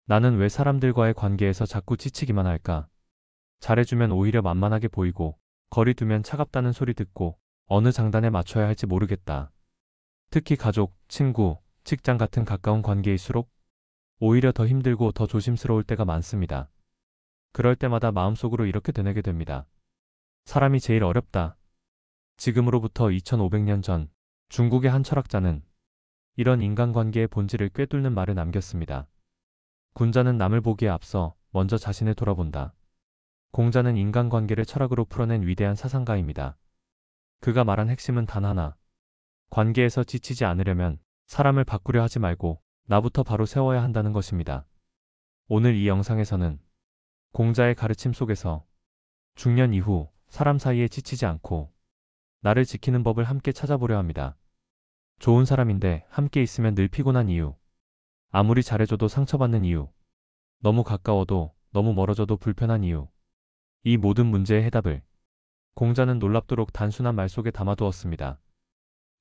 나는 왜 사람들과의 관계에서 자꾸 지치기만 할까? 잘해주면 오히려 만만하게 보이고, 거리 두면 차갑다는 소리 듣고, 어느 장단에 맞춰야 할지 모르겠다. 특히 가족, 친구, 직장 같은 가까운 관계일수록 오히려 더 힘들고 더 조심스러울 때가 많습니다. 그럴 때마다 마음속으로 이렇게 되뇌게 됩니다. 사람이 제일 어렵다. 지금으로부터 2500년 전 중국의 한 철학자는 이런 인간관계의 본질을 꿰뚫는 말을 남겼습니다. 군자는 남을 보기에 앞서 먼저 자신을 돌아본다. 공자는 인간관계를 철학으로 풀어낸 위대한 사상가입니다. 그가 말한 핵심은 단 하나. 관계에서 지치지 않으려면 사람을 바꾸려 하지 말고 나부터 바로 세워야 한다는 것입니다. 오늘 이 영상에서는 공자의 가르침 속에서 중년 이후 사람 사이에 지치지 않고 나를 지키는 법을 함께 찾아보려 합니다. 좋은 사람인데 함께 있으면 늘 피곤한 이유, 아무리 잘해줘도 상처받는 이유, 너무 가까워도 너무 멀어져도 불편한 이유, 이 모든 문제의 해답을 공자는 놀랍도록 단순한 말 속에 담아두었습니다.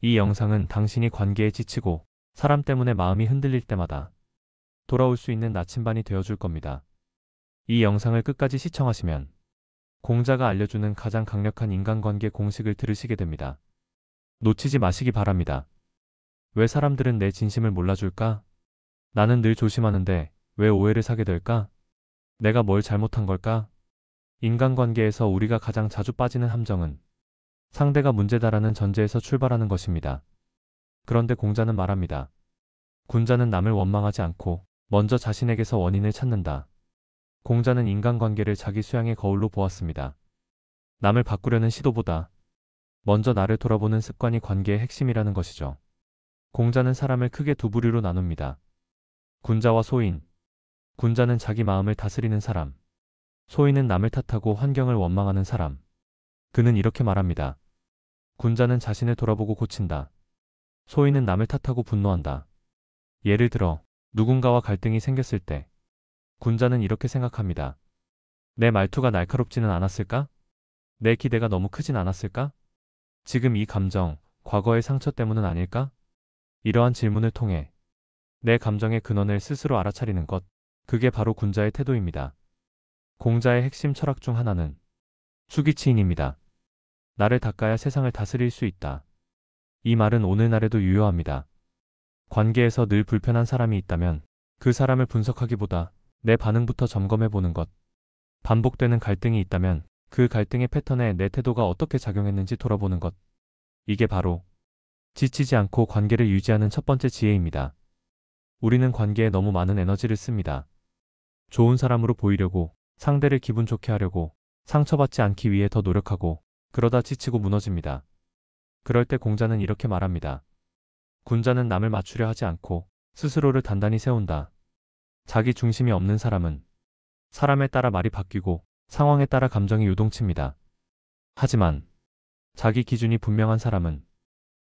이 영상은 당신이 관계에 지치고 사람 때문에 마음이 흔들릴 때마다 돌아올 수 있는 나침반이 되어줄 겁니다. 이 영상을 끝까지 시청하시면 공자가 알려주는 가장 강력한 인간관계 공식을 들으시게 됩니다. 놓치지 마시기 바랍니다. 왜 사람들은 내 진심을 몰라줄까? 나는 늘 조심하는데 왜 오해를 사게 될까? 내가 뭘 잘못한 걸까? 인간관계에서 우리가 가장 자주 빠지는 함정은 상대가 문제다라는 전제에서 출발하는 것입니다. 그런데 공자는 말합니다. 군자는 남을 원망하지 않고 먼저 자신에게서 원인을 찾는다. 공자는 인간관계를 자기 수양의 거울로 보았습니다. 남을 바꾸려는 시도보다 먼저 나를 돌아보는 습관이 관계의 핵심이라는 것이죠. 공자는 사람을 크게 두 부류로 나눕니다. 군자와 소인. 군자는 자기 마음을 다스리는 사람. 소인은 남을 탓하고 환경을 원망하는 사람. 그는 이렇게 말합니다. 군자는 자신을 돌아보고 고친다. 소인은 남을 탓하고 분노한다. 예를 들어 누군가와 갈등이 생겼을 때 군자는 이렇게 생각합니다. 내 말투가 날카롭지는 않았을까? 내 기대가 너무 크진 않았을까? 지금 이 감정, 과거의 상처 때문은 아닐까? 이러한 질문을 통해 내 감정의 근원을 스스로 알아차리는 것, 그게 바로 군자의 태도입니다. 공자의 핵심 철학 중 하나는 수기치인입니다. 나를 닦아야 세상을 다스릴 수 있다. 이 말은 오늘날에도 유효합니다. 관계에서 늘 불편한 사람이 있다면 그 사람을 분석하기보다 내 반응부터 점검해보는 것. 반복되는 갈등이 있다면 그 갈등의 패턴에 내 태도가 어떻게 작용했는지 돌아보는 것. 이게 바로 지치지 않고 관계를 유지하는 첫 번째 지혜입니다. 우리는 관계에 너무 많은 에너지를 씁니다. 좋은 사람으로 보이려고, 상대를 기분 좋게 하려고, 상처받지 않기 위해 더 노력하고, 그러다 지치고 무너집니다. 그럴 때 공자는 이렇게 말합니다. 군자는 남을 맞추려 하지 않고 스스로를 단단히 세운다. 자기 중심이 없는 사람은 사람에 따라 말이 바뀌고 상황에 따라 감정이 요동칩니다. 하지만 자기 기준이 분명한 사람은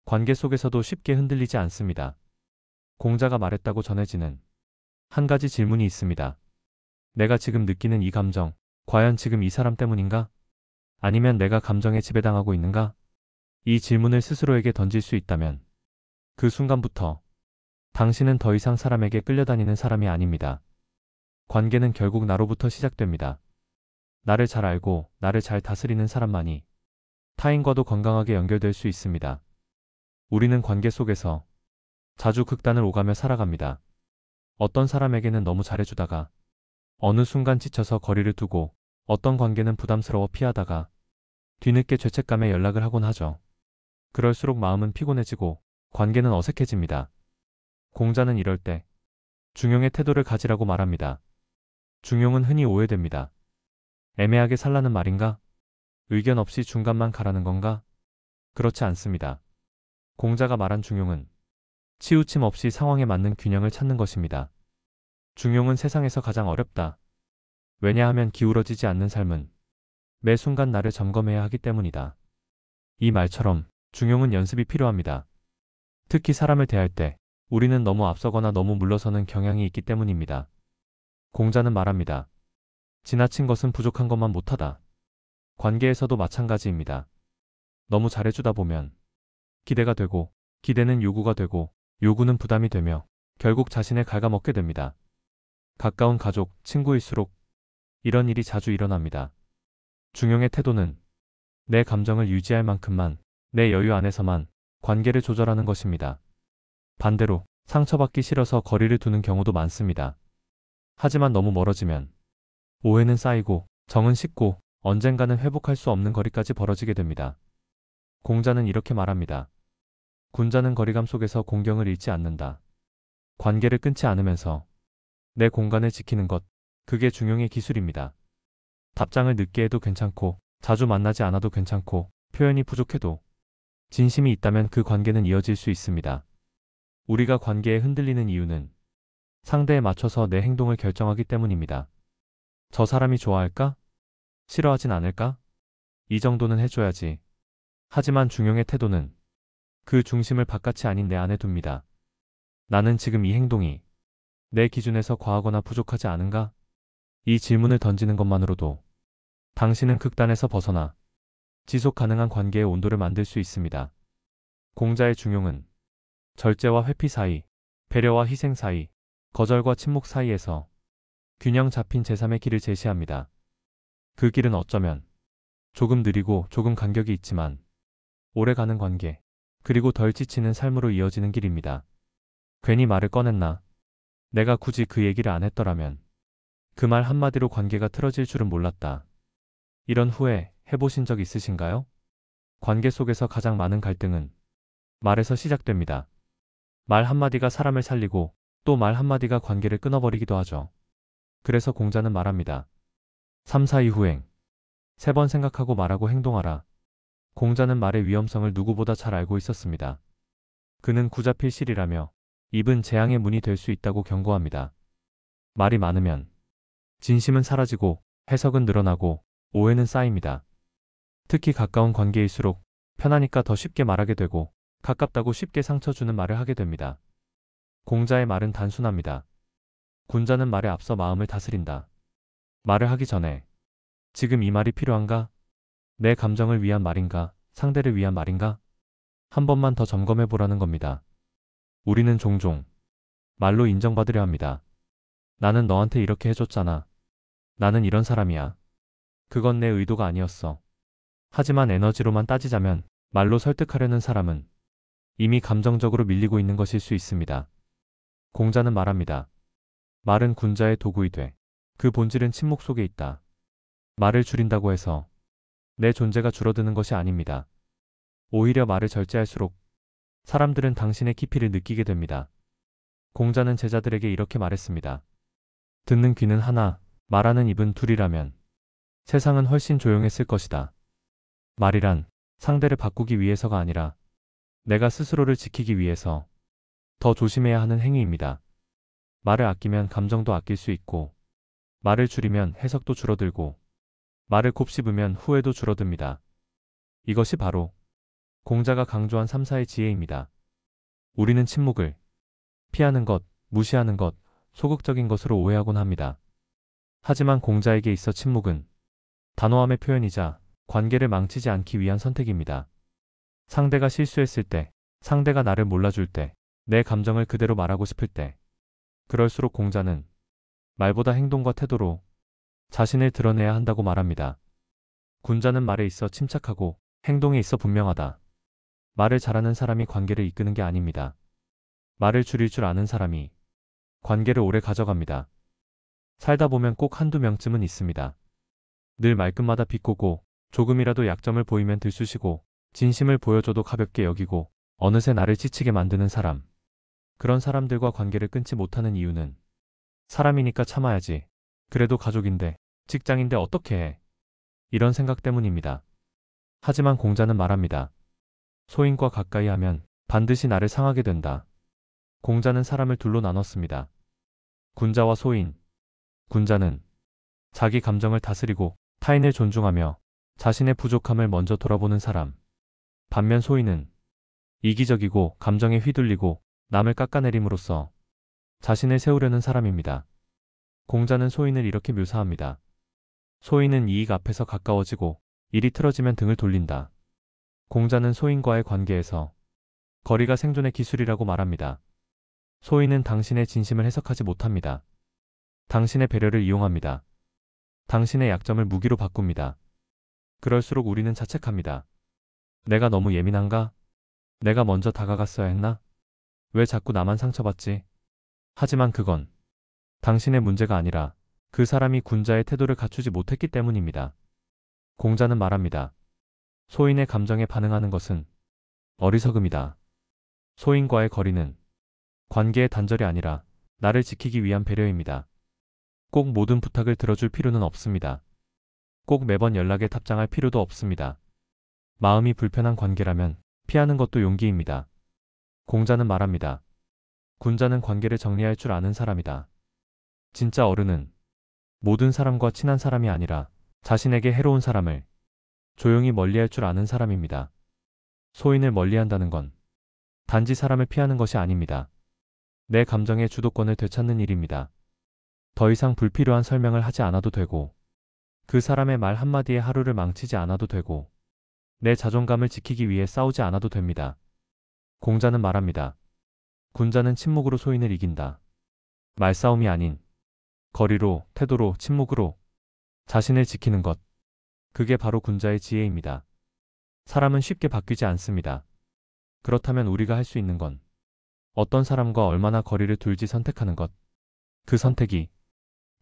관계 속에서도 쉽게 흔들리지 않습니다. 공자가 말했다고 전해지는 한 가지 질문이 있습니다. 내가 지금 느끼는 이 감정, 과연 지금 이 사람 때문인가? 아니면 내가 감정에 지배당하고 있는가? 이 질문을 스스로에게 던질 수 있다면 그 순간부터 당신은 더 이상 사람에게 끌려다니는 사람이 아닙니다. 관계는 결국 나로부터 시작됩니다. 나를 잘 알고 나를 잘 다스리는 사람만이 타인과도 건강하게 연결될 수 있습니다. 우리는 관계 속에서 자주 극단을 오가며 살아갑니다. 어떤 사람에게는 너무 잘해주다가 어느 순간 지쳐서 거리를 두고 어떤 관계는 부담스러워 피하다가 뒤늦게 죄책감에 연락을 하곤 하죠. 그럴수록 마음은 피곤해지고 관계는 어색해집니다. 공자는 이럴 때 중용의 태도를 가지라고 말합니다. 중용은 흔히 오해됩니다. 애매하게 살라는 말인가? 의견 없이 중간만 가라는 건가? 그렇지 않습니다. 공자가 말한 중용은 치우침 없이 상황에 맞는 균형을 찾는 것입니다. 중용은 세상에서 가장 어렵다. 왜냐하면 기울어지지 않는 삶은 매 순간 나를 점검해야 하기 때문이다. 이 말처럼 중용은 연습이 필요합니다. 특히 사람을 대할 때 우리는 너무 앞서거나 너무 물러서는 경향이 있기 때문입니다. 공자는 말합니다. 지나친 것은 부족한 것만 못하다. 관계에서도 마찬가지입니다. 너무 잘해주다 보면 기대가 되고, 기대는 요구가 되고, 요구는 부담이 되며 결국 자신을 갉아먹게 됩니다. 가까운 가족, 친구일수록 이런 일이 자주 일어납니다. 중용의 태도는 내 감정을 유지할 만큼만, 내 여유 안에서만 관계를 조절하는 것입니다. 반대로 상처받기 싫어서 거리를 두는 경우도 많습니다. 하지만 너무 멀어지면 오해는 쌓이고 정은 식고 언젠가는 회복할 수 없는 거리까지 벌어지게 됩니다. 공자는 이렇게 말합니다. 군자는 거리감 속에서 공경을 잃지 않는다. 관계를 끊지 않으면서 내 공간을 지키는 것, 그게 중용의 기술입니다. 답장을 늦게 해도 괜찮고, 자주 만나지 않아도 괜찮고, 표현이 부족해도 진심이 있다면 그 관계는 이어질 수 있습니다. 우리가 관계에 흔들리는 이유는 상대에 맞춰서 내 행동을 결정하기 때문입니다. 저 사람이 좋아할까? 싫어하진 않을까? 이 정도는 해줘야지. 하지만 중용의 태도는 그 중심을 바깥이 아닌 내 안에 둡니다. 나는 지금 이 행동이 내 기준에서 과하거나 부족하지 않은가? 이 질문을 던지는 것만으로도 당신은 극단에서 벗어나 지속 가능한 관계의 온도를 만들 수 있습니다. 공자의 중용은 절제와 회피 사이, 배려와 희생 사이, 거절과 침묵 사이에서 균형 잡힌 제3의 길을 제시합니다. 그 길은 어쩌면 조금 느리고 조금 간격이 있지만 오래가는 관계, 그리고 덜 지치는 삶으로 이어지는 길입니다. 괜히 말을 꺼냈나? 내가 굳이 그 얘기를 안 했더라면 그 말 한마디로 관계가 틀어질 줄은 몰랐다. 이런 후회 해보신 적 있으신가요? 관계 속에서 가장 많은 갈등은 말에서 시작됩니다. 말 한마디가 사람을 살리고 또 말 한마디가 관계를 끊어버리기도 하죠. 그래서 공자는 말합니다. 3, 4, 2 후행. 3번 생각하고 말하고 행동하라. 공자는 말의 위험성을 누구보다 잘 알고 있었습니다. 그는 구자필 실이라며 입은 재앙의 문이 될 수 있다고 경고합니다. 말이 많으면 진심은 사라지고 해석은 늘어나고 오해는 쌓입니다. 특히 가까운 관계일수록 편하니까 더 쉽게 말하게 되고 가깝다고 쉽게 상처 주는 말을 하게 됩니다. 공자의 말은 단순합니다. 군자는 말에 앞서 마음을 다스린다. 말을 하기 전에 지금 이 말이 필요한가? 내 감정을 위한 말인가? 상대를 위한 말인가? 한 번만 더 점검해 보라는 겁니다. 우리는 종종 말로 인정받으려 합니다. 나는 너한테 이렇게 해줬잖아. 나는 이런 사람이야. 그건 내 의도가 아니었어. 하지만 에너지로만 따지자면 말로 설득하려는 사람은 이미 감정적으로 밀리고 있는 것일 수 있습니다. 공자는 말합니다. 말은 군자의 도구이 돼. 그 본질은 침묵 속에 있다. 말을 줄인다고 해서 내 존재가 줄어드는 것이 아닙니다. 오히려 말을 절제할수록 사람들은 당신의 깊이를 느끼게 됩니다. 공자는 제자들에게 이렇게 말했습니다. 듣는 귀는 하나, 말하는 입은 둘이라면 세상은 훨씬 조용했을 것이다. 말이란 상대를 바꾸기 위해서가 아니라 내가 스스로를 지키기 위해서 더 조심해야 하는 행위입니다. 말을 아끼면 감정도 아낄 수 있고, 말을 줄이면 해석도 줄어들고, 말을 곱씹으면 후회도 줄어듭니다. 이것이 바로 공자가 강조한 3, 4의 지혜입니다. 우리는 침묵을 피하는 것, 무시하는 것, 소극적인 것으로 오해하곤 합니다. 하지만 공자에게 있어 침묵은 단호함의 표현이자 관계를 망치지 않기 위한 선택입니다. 상대가 실수했을 때, 상대가 나를 몰라줄 때, 내 감정을 그대로 말하고 싶을 때, 그럴수록 공자는 말보다 행동과 태도로 자신을 드러내야 한다고 말합니다. 군자는 말에 있어 침착하고 행동에 있어 분명하다. 말을 잘하는 사람이 관계를 이끄는 게 아닙니다. 말을 줄일 줄 아는 사람이 관계를 오래 가져갑니다. 살다 보면 꼭 한두 명쯤은 있습니다. 늘 말끝마다 비꼬고 조금이라도 약점을 보이면 들쑤시고 진심을 보여줘도 가볍게 여기고 어느새 나를 지치게 만드는 사람. 그런 사람들과 관계를 끊지 못하는 이유는 사람이니까 참아야지. 그래도 가족인데, 직장인데 어떻게 해? 이런 생각 때문입니다. 하지만 공자는 말합니다. 소인과 가까이 하면 반드시 나를 상하게 된다. 공자는 사람을 둘로 나눴습니다. 군자와 소인. 군자는 자기 감정을 다스리고 타인을 존중하며 자신의 부족함을 먼저 돌아보는 사람. 반면 소인은 이기적이고 감정에 휘둘리고 남을 깎아내림으로써 자신을 세우려는 사람입니다. 공자는 소인을 이렇게 묘사합니다. 소인은 이익 앞에서 가까워지고 일이 틀어지면 등을 돌린다. 공자는 소인과의 관계에서 거리가 생존의 기술이라고 말합니다. 소인은 당신의 진심을 해석하지 못합니다. 당신의 배려를 이용합니다. 당신의 약점을 무기로 바꿉니다. 그럴수록 우리는 자책합니다. 내가 너무 예민한가? 내가 먼저 다가갔어야 했나? 왜 자꾸 나만 상처받지? 하지만 그건 당신의 문제가 아니라 그 사람이 군자의 태도를 갖추지 못했기 때문입니다. 공자는 말합니다. 소인의 감정에 반응하는 것은 어리석음이다. 소인과의 거리는 관계의 단절이 아니라 나를 지키기 위한 배려입니다. 꼭 모든 부탁을 들어줄 필요는 없습니다. 꼭 매번 연락에 답장할 필요도 없습니다. 마음이 불편한 관계라면 피하는 것도 용기입니다. 공자는 말합니다. 군자는 관계를 정리할 줄 아는 사람이다. 진짜 어른은 모든 사람과 친한 사람이 아니라 자신에게 해로운 사람을 조용히 멀리할 줄 아는 사람입니다. 소인을 멀리한다는 건 단지 사람을 피하는 것이 아닙니다. 내 감정의 주도권을 되찾는 일입니다. 더 이상 불필요한 설명을 하지 않아도 되고, 그 사람의 말 한마디에 하루를 망치지 않아도 되고, 내 자존감을 지키기 위해 싸우지 않아도 됩니다. 공자는 말합니다. 군자는 침묵으로 소인을 이긴다. 말싸움이 아닌 거리로, 태도로, 침묵으로 자신을 지키는 것. 그게 바로 군자의 지혜입니다. 사람은 쉽게 바뀌지 않습니다. 그렇다면 우리가 할 수 있는 건 어떤 사람과 얼마나 거리를 둘지 선택하는 것. 그 선택이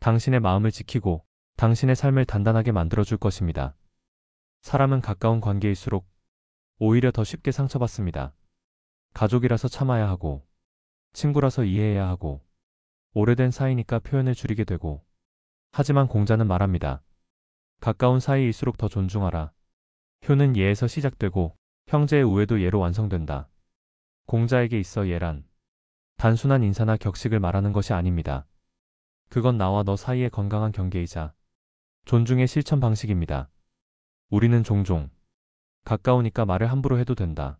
당신의 마음을 지키고 당신의 삶을 단단하게 만들어줄 것입니다. 사람은 가까운 관계일수록 오히려 더 쉽게 상처받습니다. 가족이라서 참아야 하고, 친구라서 이해해야 하고, 오래된 사이니까 표현을 줄이게 되고, 하지만 공자는 말합니다. 가까운 사이일수록 더 존중하라. 효는 예에서 시작되고 형제의 우애도 예로 완성된다. 공자에게 있어 예란 단순한 인사나 격식을 말하는 것이 아닙니다. 그건 나와 너 사이의 건강한 경계이자 존중의 실천 방식입니다. 우리는 종종 가까우니까 말을 함부로 해도 된다.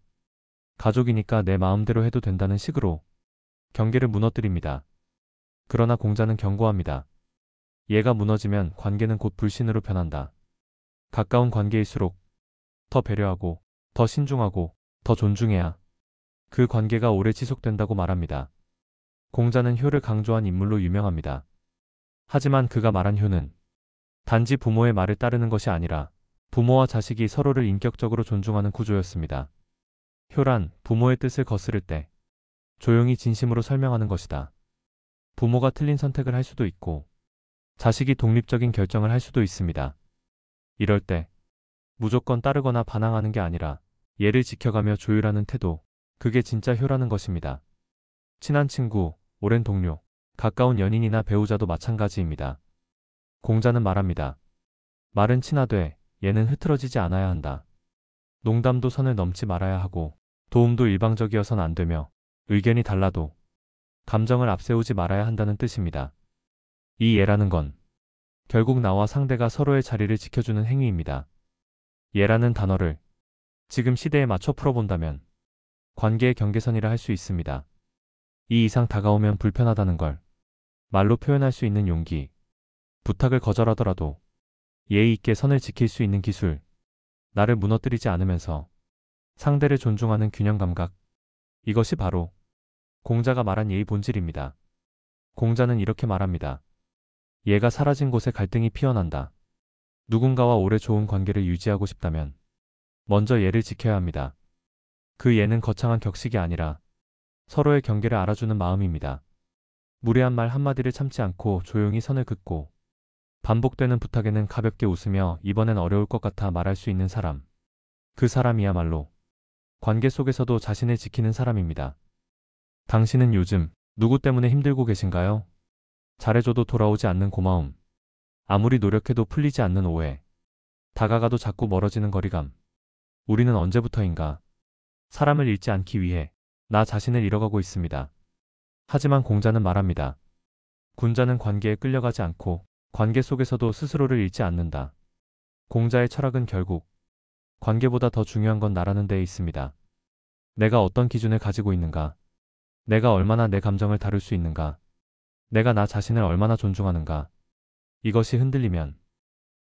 가족이니까 내 마음대로 해도 된다는 식으로 경계를 무너뜨립니다. 그러나 공자는 경고합니다. 얘가 무너지면 관계는 곧 불신으로 변한다. 가까운 관계일수록 더 배려하고, 더 신중하고, 더 존중해야 그 관계가 오래 지속된다고 말합니다. 공자는 효를 강조한 인물로 유명합니다. 하지만 그가 말한 효는 단지 부모의 말을 따르는 것이 아니라 부모와 자식이 서로를 인격적으로 존중하는 구조였습니다. 효란 부모의 뜻을 거스를 때 조용히 진심으로 설명하는 것이다. 부모가 틀린 선택을 할 수도 있고 자식이 독립적인 결정을 할 수도 있습니다. 이럴 때 무조건 따르거나 반항하는 게 아니라 예를 지켜가며 조율하는 태도, 그게 진짜 효라는 것입니다. 친한 친구, 오랜 동료, 가까운 연인이나 배우자도 마찬가지입니다. 공자는 말합니다. 말은 친하되 얘는 흐트러지지 않아야 한다. 농담도 선을 넘지 말아야 하고 도움도 일방적이어선 안 되며 의견이 달라도 감정을 앞세우지 말아야 한다는 뜻입니다. 이 예라는 건 결국 나와 상대가 서로의 자리를 지켜주는 행위입니다. 예라는 단어를 지금 시대에 맞춰 풀어본다면 관계의 경계선이라 할 수 있습니다. 이 이상 다가오면 불편하다는 걸 말로 표현할 수 있는 용기, 부탁을 거절하더라도 예의 있게 선을 지킬 수 있는 기술, 나를 무너뜨리지 않으면서 상대를 존중하는 균형 감각, 이것이 바로 공자가 말한 예의 본질입니다. 공자는 이렇게 말합니다. 예가 사라진 곳에 갈등이 피어난다. 누군가와 오래 좋은 관계를 유지하고 싶다면 먼저 예를 지켜야 합니다. 그 예는 거창한 격식이 아니라 서로의 경계를 알아주는 마음입니다. 무례한 말 한마디를 참지 않고 조용히 선을 긋고 반복되는 부탁에는 가볍게 웃으며 이번엔 어려울 것 같아 말할 수 있는 사람. 그 사람이야말로 관계 속에서도 자신을 지키는 사람입니다. 당신은 요즘 누구 때문에 힘들고 계신가요? 잘해줘도 돌아오지 않는 고마움. 아무리 노력해도 풀리지 않는 오해. 다가가도 자꾸 멀어지는 거리감. 우리는 언제부터인가 사람을 잃지 않기 위해 나 자신을 잃어가고 있습니다. 하지만 공자는 말합니다. 군자는 관계에 끌려가지 않고 관계 속에서도 스스로를 잃지 않는다. 공자의 철학은 결국 관계보다 더 중요한 건 나라는 데에 있습니다. 내가 어떤 기준을 가지고 있는가? 내가 얼마나 내 감정을 다룰 수 있는가? 내가 나 자신을 얼마나 존중하는가? 이것이 흔들리면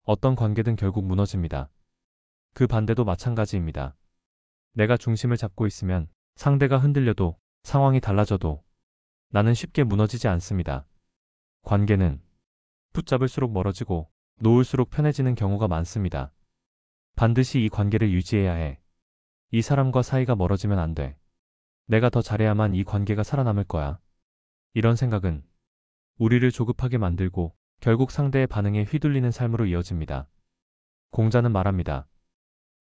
어떤 관계든 결국 무너집니다. 그 반대도 마찬가지입니다. 내가 중심을 잡고 있으면 상대가 흔들려도 상황이 달라져도 나는 쉽게 무너지지 않습니다. 관계는 붙잡을수록 멀어지고 놓을수록 편해지는 경우가 많습니다. 반드시 이 관계를 유지해야 해. 이 사람과 사이가 멀어지면 안 돼. 내가 더 잘해야만 이 관계가 살아남을 거야. 이런 생각은 우리를 조급하게 만들고 결국 상대의 반응에 휘둘리는 삶으로 이어집니다. 공자는 말합니다.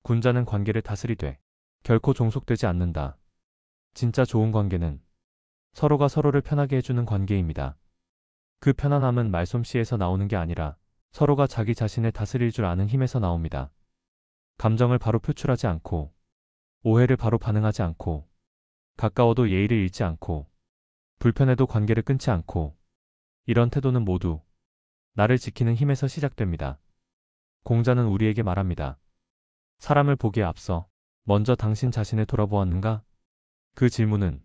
군자는 관계를 다스리되 결코 종속되지 않는다. 진짜 좋은 관계는 서로가 서로를 편하게 해주는 관계입니다. 그 편안함은 말솜씨에서 나오는 게 아니라 서로가 자기 자신을 다스릴 줄 아는 힘에서 나옵니다. 감정을 바로 표출하지 않고, 오해를 바로 반응하지 않고, 가까워도 예의를 잃지 않고, 불편해도 관계를 끊지 않고, 이런 태도는 모두 나를 지키는 힘에서 시작됩니다. 공자는 우리에게 말합니다. 사람을 보기에 앞서 먼저 당신 자신을 돌아보았는가? 그 질문은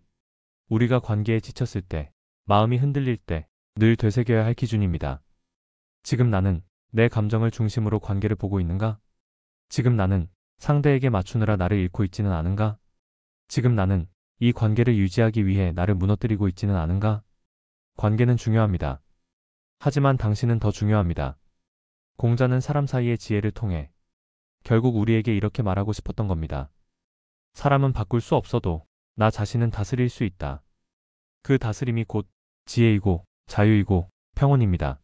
우리가 관계에 지쳤을 때, 마음이 흔들릴 때 늘 되새겨야 할 기준입니다. 지금 나는 내 감정을 중심으로 관계를 보고 있는가? 지금 나는 상대에게 맞추느라 나를 잃고 있지는 않은가? 지금 나는 이 관계를 유지하기 위해 나를 무너뜨리고 있지는 않은가? 관계는 중요합니다. 하지만 당신은 더 중요합니다. 공자는 사람 사이의 지혜를 통해 결국 우리에게 이렇게 말하고 싶었던 겁니다. 사람은 바꿀 수 없어도 나 자신은 다스릴 수 있다. 그 다스림이 곧 지혜이고 자유이고 평온입니다.